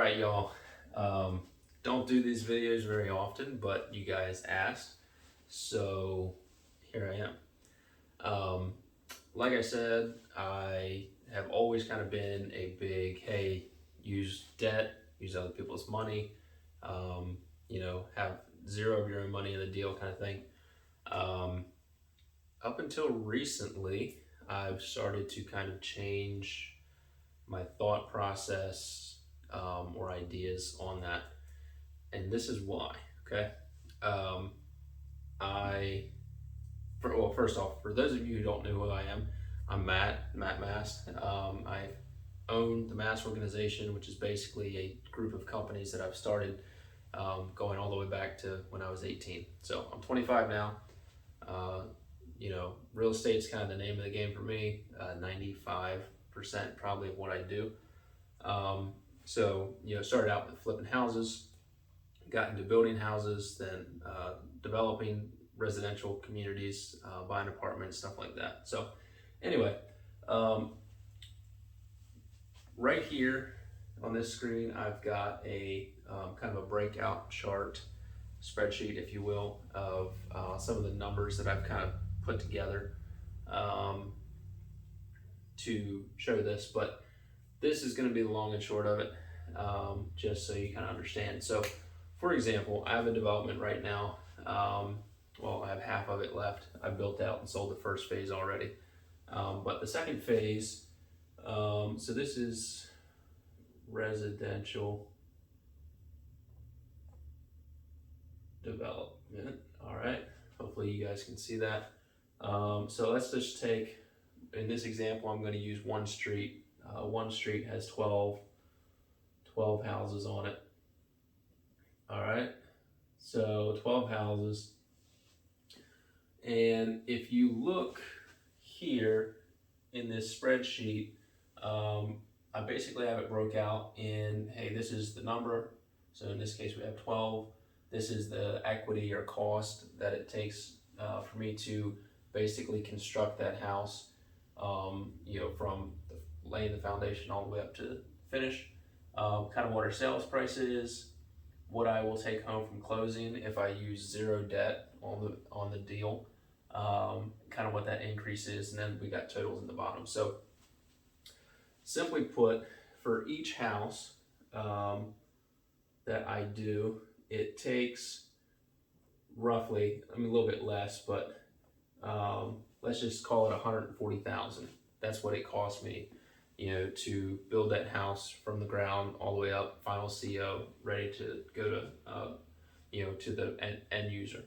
right, y'all. Don't do these videos very often, but you guys asked, so here I am. Um, like I said, I have always kind of been a big, hey, use debt, use other people's money, um, have zero of your own money in the deal kind of thing. Um, Up until recently, I've started to kind of change my thought process or ideas on that. And this is why. Okay. Um, first off, for those of you who don't know who I am, I'm Matt Mast. I own the Mast Organization, which is basically a group of companies that I've started going all the way back to when I was 18. So I'm 25 now. Uh, Real estate's kind of the name of the game for me. 95% probably of what I do. Um, Started out with flipping houses, got into building houses, then developing residential communities, buying apartments, stuff like that. So, anyway, um, right here on this screen, I've got a kind of a breakout chart, spreadsheet, if you will, of some of the numbers that I've kind of put together um, to show this. But this is going to be the long and short of it, just so you kind of understand. So, for example, I have a development right now. I have half of it left. I built out and sold the first phase already. But the second phase, so this is residential development. All right. Hopefully you guys can see that. So let's just take, in this example, I'm going to use one street. One street has 12 houses on it. All right. So 12 houses. And if you look here in this spreadsheet, I basically have it broke out in, hey, this is the number. So in this case, we have 12. This is the equity or cost that it takes for me to basically construct that house, from laying the foundation all the way up to finish. Kind of what our sales price is, what I will take home from closing if I use zero debt on the deal, kind of what that increase is, and then we got totals in the bottom. So simply put, for each house that I do, it takes roughly, a little bit less, but let's just call it 140,000. That's what it cost me, to build that house from the ground all the way up, final CO, ready to go to, to the end user.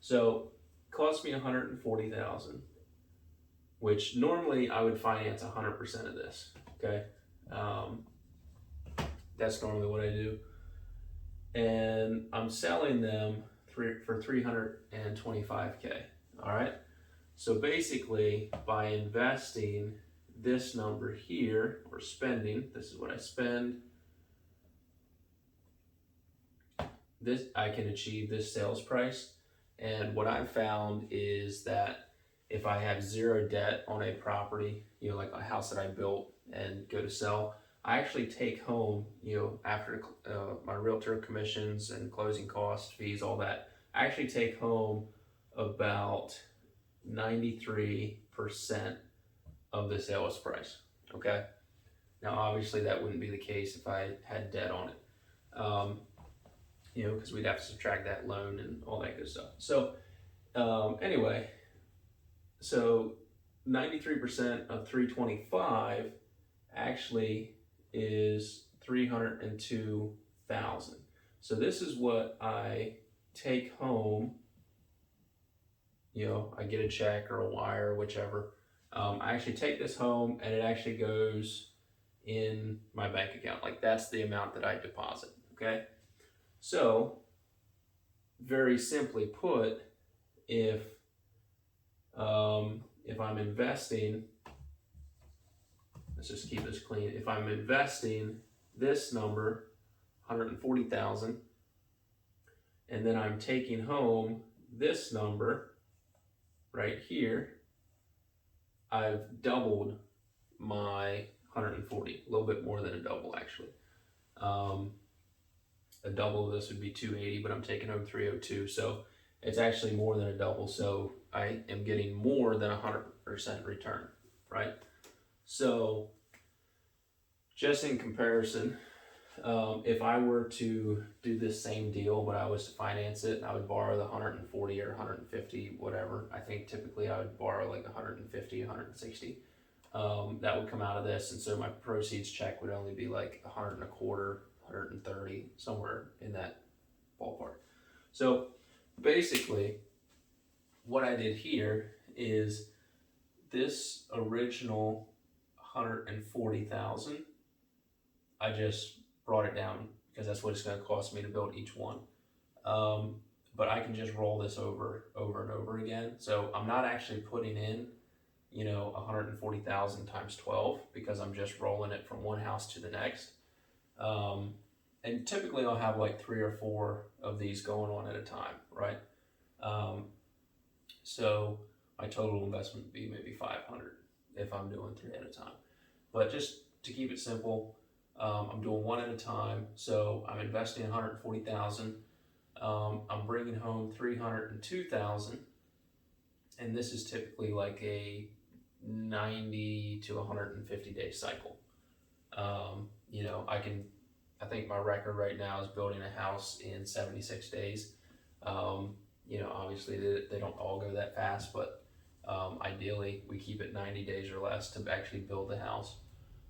So it cost me 140,000, which normally I would finance 100% of this. Okay, that's normally what I do, and I'm selling them for 325K. All right. So basically, by investing this number here, or spending, this is what I spend, this, I can achieve this sales price. And what I've found is that if I have zero debt on a property, like a house that I built and go to sell, I actually take home, after my realtor commissions and closing costs, fees, all that, I actually take home about 93% of the sales price. Okay. Now, obviously, that wouldn't be the case if I had debt on it, because we'd have to subtract that loan and all that good stuff. So, anyway, so 93% of 325 actually is 302,000. So this is what I take home. I get a check or a wire or whichever. I actually take this home and it actually goes in my bank account. Like, that's the amount that I deposit. Okay. So very simply put, if I'm investing, let's just keep this clean. If I'm investing this number, 140,000, and then I'm taking home this number right here, I've doubled my 140, a little bit more than a double actually. A double of this would be 280, but I'm taking home 302. So it's actually more than a double. So I am getting more than 100% return, right? So just in comparison, if I were to do this same deal, but I was to finance it, I would borrow the 140 or 150, whatever. I think typically I would borrow like 150, 160. That would come out of this, and so my proceeds check would only be like 100 and a quarter, 130, somewhere in that ballpark. So basically, what I did here is this original 140,000, I just brought it down because that's what it's going to cost me to build each one. But I can just roll this over and over again. So I'm not actually putting in, 140,000 times 12 because I'm just rolling it from one house to the next. And typically I'll have like 3 or 4 of these going on at a time, right? So my total investment would be maybe 500 if I'm doing 3 at a time. But just to keep it simple, I'm doing 1 at a time. So I'm investing 140,000. I'm bringing home 302,000, and this is typically like a 90 to 150 day cycle. I think my record right now is building a house in 76 days. Obviously they don't all go that fast, but ideally we keep it 90 days or less to actually build the house,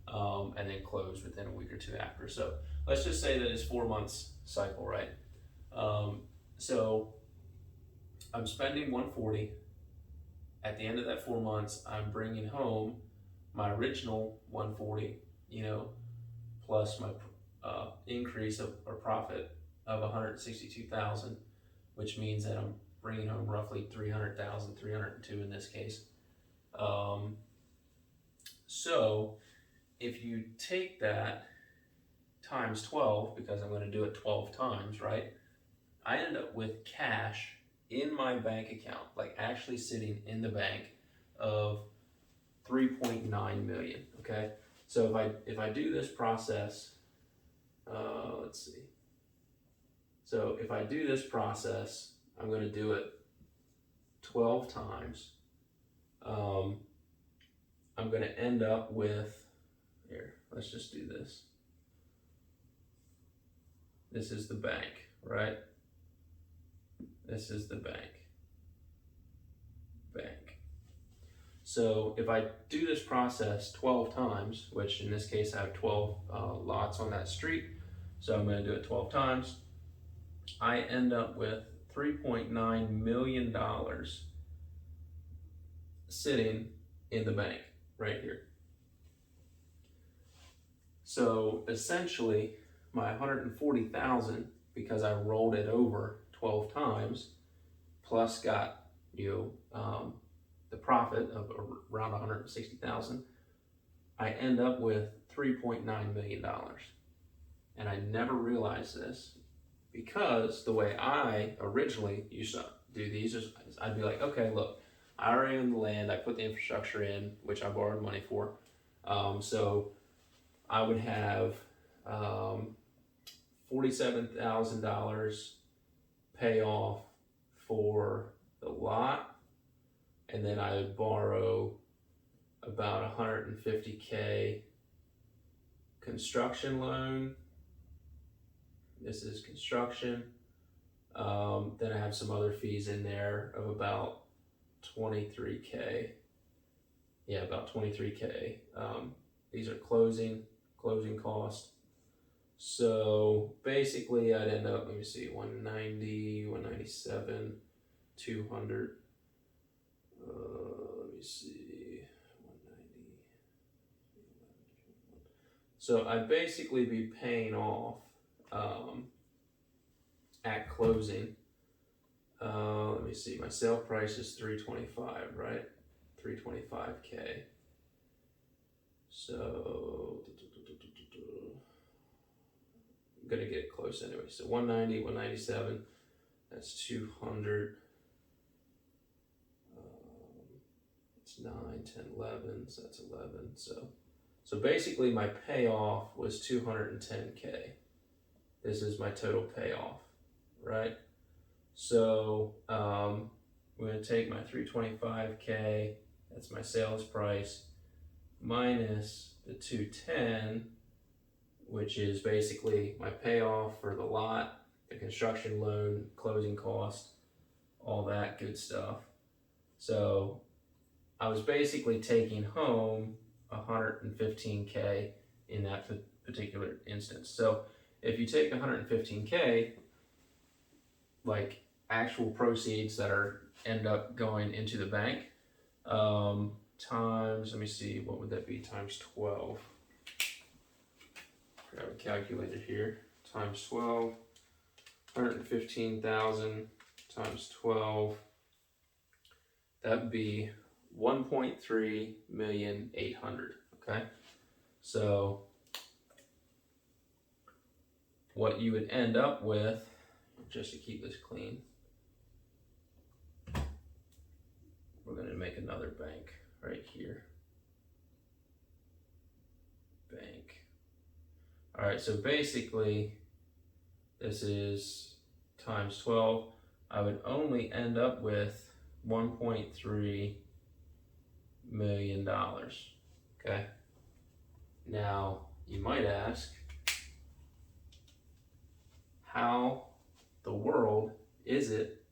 and then close within a week or 2 after. So let's just say that it's 4 months cycle, right? So I'm spending 140. At the end of that 4 months, I'm bringing home my original 140, plus my increase of or profit of 162,000, which means that I'm bringing home roughly 300,000, 302 in this case. So if you take that times 12, because I'm going to do it 12 times, right? I end up with cash in my bank account, like actually sitting in the bank, of 3.9 million. Okay, so if I do this process, let's see. So if I do this process, I'm going to do it 12 times. I'm going to end up with, here, let's just do this. This is the bank, right? This is the bank. So if I do this process 12 times, which in this case I have 12 lots on that street, so I'm going to do it 12 times, I end up with $3.9 million sitting in the bank right here. So essentially my 140,000, because I rolled it over 12 times, plus got the profit of around 160,000, I end up with $3.9 million. And I never realized this because the way I originally used to do these is I'd be like, okay, look, I already own the land, I put the infrastructure in, which I borrowed money for. So I would have $47,000 pay off for the lot, and then I would borrow about $150K construction loan. This is construction. Then I have some other fees in there of about 23K. Yeah, about 23K. These are closing costs. So basically I'd end up, let me see, 190, 197, 200. Let me see, 190. So I'd basically be paying off at closing. Let me see, my sale price is 325, right? 325K. So I'm gonna get close anyway. So 190, 197, that's 200. It's 9, 10, 11, so that's 11. So So basically my payoff was 210K. This is my total payoff, right? So we're gonna take my 325K, that's my sales price, minus the 210, which is basically my payoff for the lot, the construction loan, closing cost, all that good stuff. So I was basically taking home 115K in that particular instance. So if you take 115K, like actual proceeds that are end up going into the bank, times, let me see, what would that be, times 12. I have a calculator here, times 12, 115,000 times 12, that would be 1.3,800,000, okay? So what you would end up with, just to keep this clean, we're gonna make another bank right here. Bank. All right, so basically this is times 12. I would only end up with $1.3 million, okay? Now, you might ask, how the world is it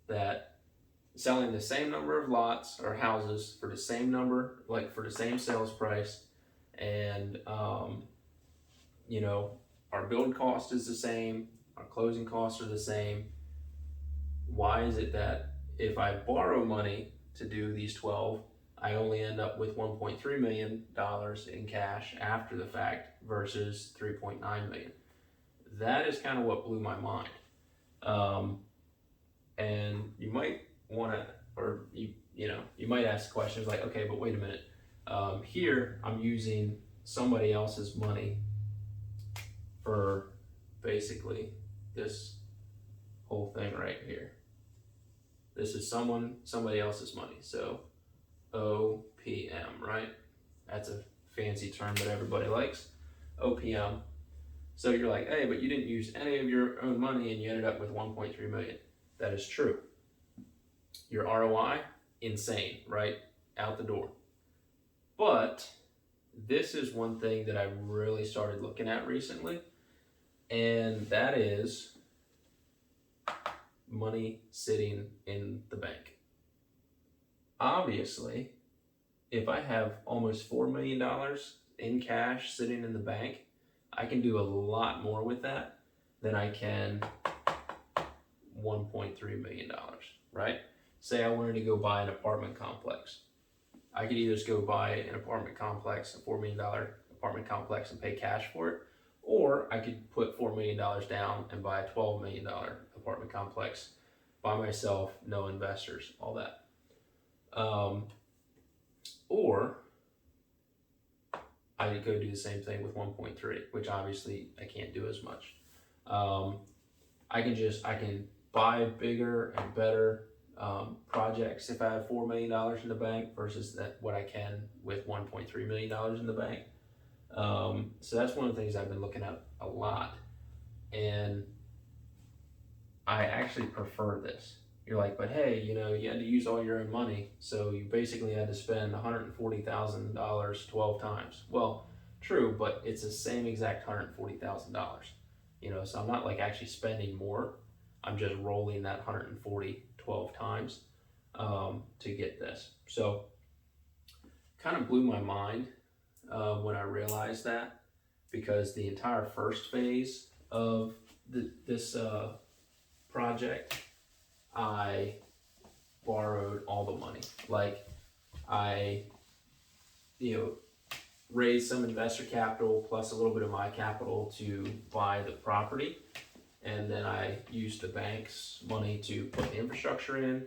that selling the same number of lots or houses for the same number, like for the same sales price, and you know, our build cost is the same, our closing costs are the same. Why is it that if I borrow money to do these 12, I only end up with $1.3 million in cash after the fact versus 3.9 million? That is kind of what blew my mind. And you might want to, or you might ask questions like, okay, but wait a minute. Here I'm using somebody else's money for basically this whole thing right here. This is somebody else's money. So OPM, right? That's a fancy term that everybody likes. OPM. So you're like, hey, but you didn't use any of your own money and you ended up with 1.3 million. That is true. Your ROI, insane, right? Out the door. But this is one thing that I really started looking at recently, and that is money sitting in the bank. Obviously, if I have almost $4 million in cash sitting in the bank, I can do a lot more with that than I can $1.3 million, right? Say I wanted to go buy an apartment complex. I could either just go buy an apartment complex, a $4 million apartment complex, and pay cash for it, or I could put $4 million down and buy a $12 million apartment complex by myself, no investors, all that. Or I could go do the same thing with 1.3, which obviously I can't do as much. I can buy bigger and better projects if I have $4 million in the bank versus what I can with $1.3 million in the bank. So that's one of the things I've been looking at a lot, and I actually prefer this. You're like, but hey, you had to use all your own money, so you basically had to spend $140,000 12 times. Well, true, but it's the same exact $140,000. So I'm not like actually spending more. I'm just rolling that 140 12 times to get this. So kind of blew my mind when I realized that, because the entire first phase of this project, I borrowed all the money. Like I, raised some investor capital plus a little bit of my capital to buy the property. And then I used the bank's money to put the infrastructure in.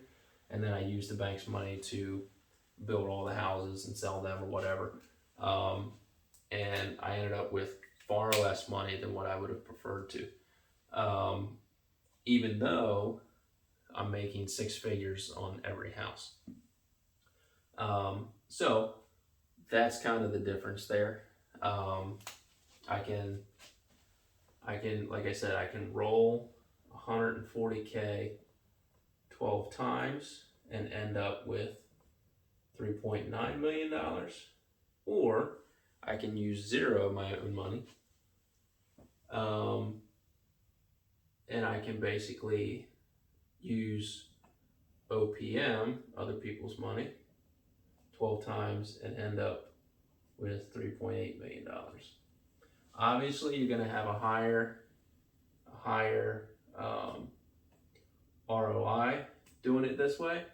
And then I used the bank's money to build all the houses and sell them or whatever. And I ended up with far less money than what I would have preferred to. Even though I'm making 6 figures on every house. So that's kind of the difference there. I can, like I said, I can roll 140K 12 times and end up with $3.9 million. Or I can use zero of my own money. And I can basically use OPM, other people's money, 12 times and end up with $3.8 million. Obviously, you're going to have a higher ROI doing it this way,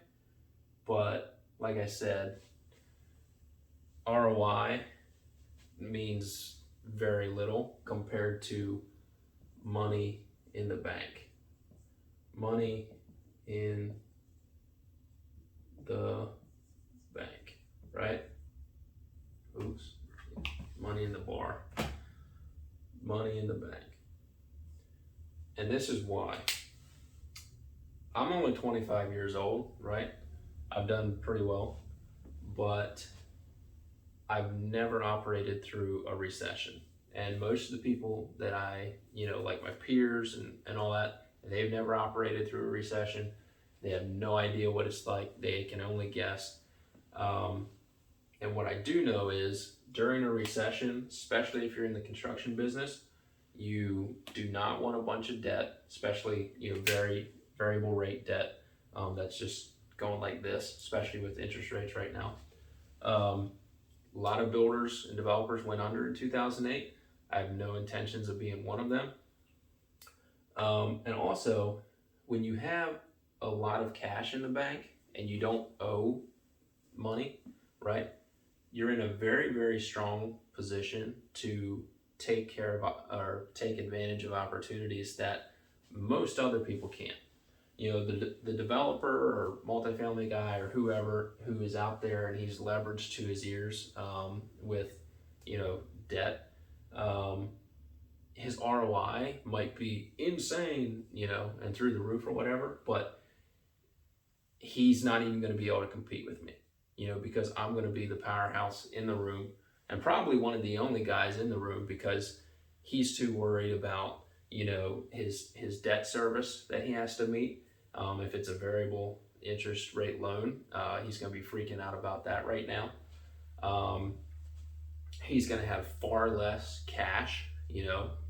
but like I said, ROI means very little compared to money in the bank. Money in the bank, right? Oops. Money in the bar. Money in the bank. And this is why. I'm only 25 years old, right? I've done pretty well, but I've never operated through a recession. And most of the people that I, like my peers and all that, they've never operated through a recession. They have no idea what it's like. They can only guess. And what I do know is during a recession, especially if you're in the construction business, you do not want a bunch of debt, especially very variable rate debt that's just going like this, especially with interest rates right now. A lot of builders and developers went under in 2008. I have no intentions of being one of them. And also, when you have a lot of cash in the bank and you don't owe money, right? You're in a very, very strong position to take care of or take advantage of opportunities that most other people can't. The developer or multifamily guy or whoever who is out there and he's leveraged to his ears with, debt, his ROI might be insane, and through the roof or whatever, but he's not even going to be able to compete with me, because I'm going to be the powerhouse in the room and probably one of the only guys in the room because he's too worried about, his debt service that he has to meet. If it's a variable interest rate loan, he's going to be freaking out about that right now. He's going to have far less cash,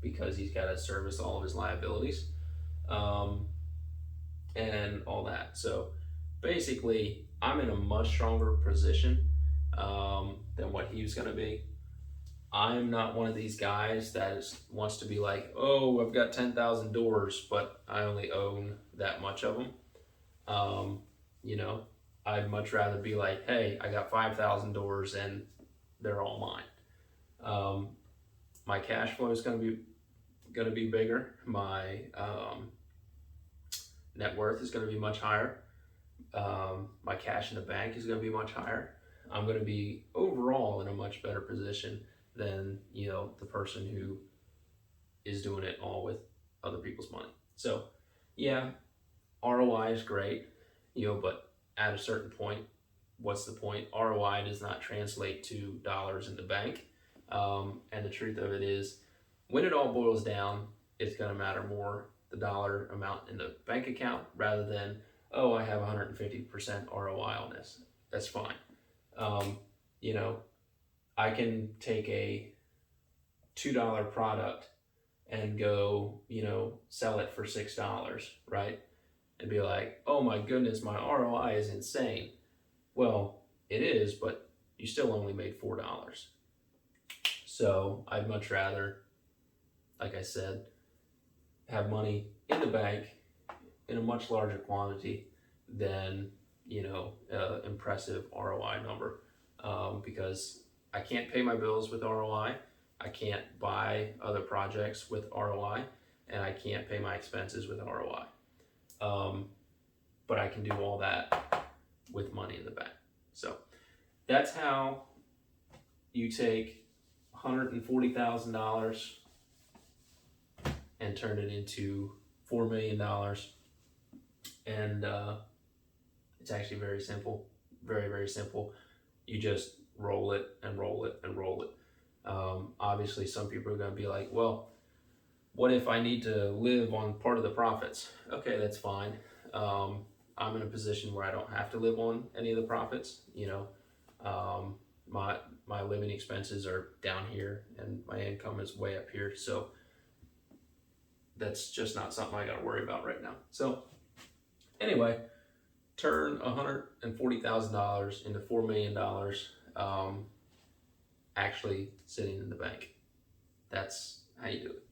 because he's got to service all of his liabilities, and all that. So basically, I'm in a much stronger position than what he was going to be. I'm not one of these guys that wants to be like, oh, I've got 10,000 doors, but I only own that much of them. I'd much rather be like, hey, I got 5,000 doors and they're all mine. My cash flow is going to be bigger. My net worth is going to be much higher. My cash in the bank is going to be much higher. I'm going to be overall in a much better position than the person who is doing it all with other people's money. So yeah, ROI is great, but at a certain point, what's the point? ROI does not translate to dollars in the bank. And the truth of it is, when it all boils down, it's going to matter more the dollar amount in the bank account rather than, oh, I have 150% ROI on this. That's fine. I can take a $2 product and go, sell it for $6, right? And be like, oh my goodness, my ROI is insane. Well, it is, but you still only made $4. So I'd much rather, like I said, have money in the bank in a much larger quantity than, impressive ROI number, because I can't pay my bills with ROI. I can't buy other projects with ROI, and I can't pay my expenses with ROI. But I can do all that with money in the bank. So that's how you take $140,000 and turn it into $4 million. And it's actually very simple, very, very simple. You just roll it and roll it and roll it. Obviously, some people are going to be like, well, what if I need to live on part of the profits? Okay, that's fine. I'm in a position where I don't have to live on any of the profits. Um, my living expenses are down here, and my income is way up here. So that's just not something I got to worry about right now. So anyway, turn $140,000 into $4 million, actually sitting in the bank. That's how you do it.